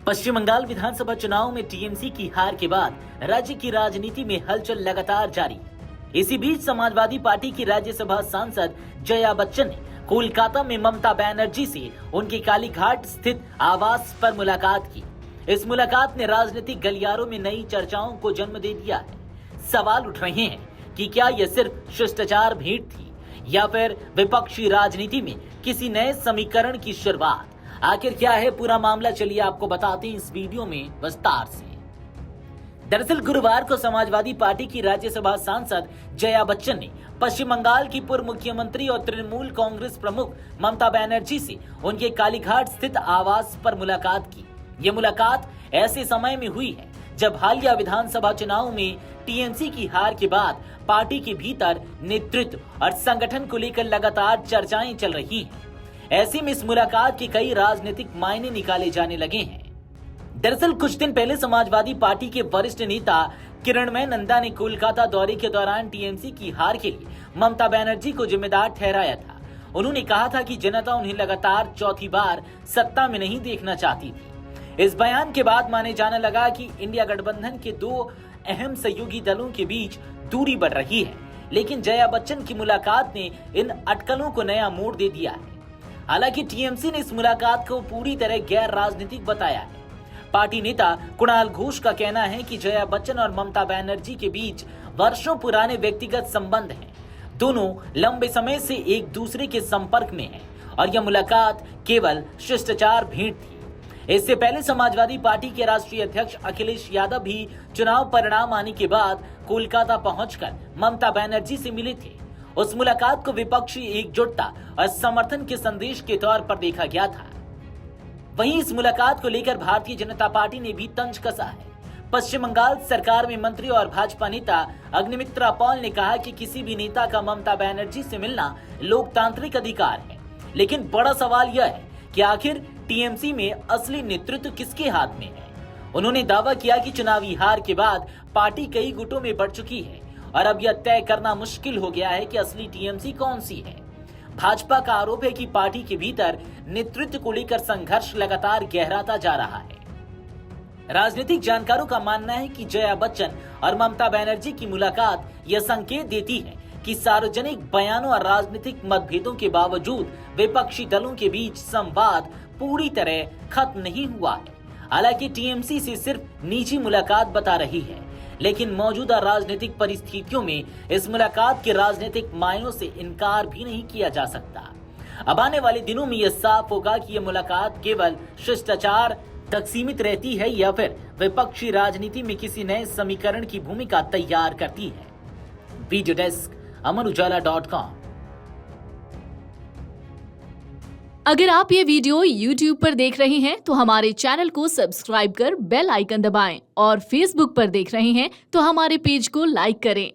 पश्चिम बंगाल विधानसभा चुनाव में टीएमसी की हार के बाद राज्य की राजनीति में हलचल लगातार जारी है। इसी बीच समाजवादी पार्टी की राज्यसभा सांसद जया बच्चन ने कोलकाता में ममता बनर्जी से उनके कालीघाट स्थित आवास पर मुलाकात की। इस मुलाकात ने राजनीतिक गलियारों में नई चर्चाओं को जन्म दे दिया है। सवाल उठ रहे हैं कि क्या यह सिर्फ शिष्टाचार भेंट थी या फिर विपक्षी राजनीति में किसी नए समीकरण की शुरुआत। आखिर क्या है पूरा मामला, चलिए आपको बताते हैं इस वीडियो में विस्तार से। दरअसल गुरुवार को समाजवादी पार्टी की राज्यसभा सांसद जया बच्चन ने पश्चिम बंगाल की पूर्व मुख्यमंत्री और तृणमूल कांग्रेस प्रमुख ममता बनर्जी से उनके कालीघाट स्थित आवास पर मुलाकात की। ये मुलाकात ऐसे समय में हुई है जब हालिया विधानसभा चुनाव में टीएमसी की हार के बाद पार्टी के भीतर नेतृत्व और संगठन को लेकर लगातार चर्चाएं चल रही हैं। ऐसे में इस मुलाकात के कई राजनीतिक मायने निकाले जाने लगे हैं। दरअसल कुछ दिन पहले समाजवादी पार्टी के वरिष्ठ नेता किरणमय नंदा ने कोलकाता दौरे के दौरान टीएमसी की हार के लिए ममता बनर्जी को जिम्मेदार ठहराया था। उन्होंने कहा था कि जनता उन्हें लगातार चौथी बार सत्ता में नहीं देखना चाहती थी। इस बयान के बाद माने जाने लगा कि इंडिया गठबंधन के दो अहम सहयोगी दलों के बीच दूरी बढ़ रही है, लेकिन जया बच्चन की मुलाकात ने इन अटकलों को नया मोड़ दे दिया है। हालांकि टीएमसी ने इस मुलाकात को पूरी तरह गैर राजनीतिक बताया है। पार्टी नेता कुणाल घोष का कहना है कि जया बच्चन और ममता बनर्जी के बीच वर्षों पुराने व्यक्तिगत संबंध हैं। दोनों लंबे समय से एक दूसरे के संपर्क में हैं और यह मुलाकात केवल शिष्टाचार भेंट थी। इससे पहले समाजवादी पार्टी के राष्ट्रीय अध्यक्ष अखिलेश यादव भी चुनाव परिणाम आने के बाद कोलकाता पहुंचकर ममता बनर्जी से मिले थे। उस मुलाकात को विपक्षी एकजुटता और समर्थन के संदेश के तौर पर देखा गया था। वहीं इस मुलाकात को लेकर भारतीय जनता पार्टी ने भी तंज कसा है। पश्चिम बंगाल सरकार में मंत्री और भाजपा नेता अग्निमित्रा पॉल ने कहा कि किसी भी नेता का ममता बनर्जी से मिलना लोकतांत्रिक अधिकार है, लेकिन बड़ा सवाल यह है कि आखिर टीएमसी में असली नेतृत्व किसके हाथ में है। उन्होंने दावा किया कि चुनावी हार के बाद पार्टी कई गुटों में बढ़ चुकी है और अब यह तय करना मुश्किल हो गया है कि असली टीएमसी कौन सी है। भाजपा का आरोप है कि पार्टी के भीतर नेतृत्व को लेकर संघर्ष लगातार गहराता जा रहा है। राजनीतिक जानकारों का मानना है कि जया बच्चन और ममता बनर्जी की मुलाकात यह संकेत देती है कि सार्वजनिक बयानों और राजनीतिक मतभेदों के बावजूद विपक्षी दलों के बीच संवाद पूरी तरह खत्म नहीं हुआ है। हालांकि टीएमसी से सिर्फ निजी मुलाकात बता रही है, लेकिन मौजूदा राजनीतिक परिस्थितियों में इस मुलाकात के राजनीतिक मायनों से इनकार भी नहीं किया जा सकता। अब आने वाले दिनों में यह साफ होगा कि यह मुलाकात केवल शिष्टाचार तक सीमित रहती है या फिर विपक्षी राजनीति में किसी नए समीकरण की भूमिका तैयार करती है। वीडियो डेस्क अमरउजाला.com। अगर आप ये वीडियो YouTube पर देख रहे हैं तो हमारे चैनल को सब्सक्राइब कर बेल आइकन दबाएं और Facebook पर देख रहे हैं तो हमारे पेज को लाइक करें।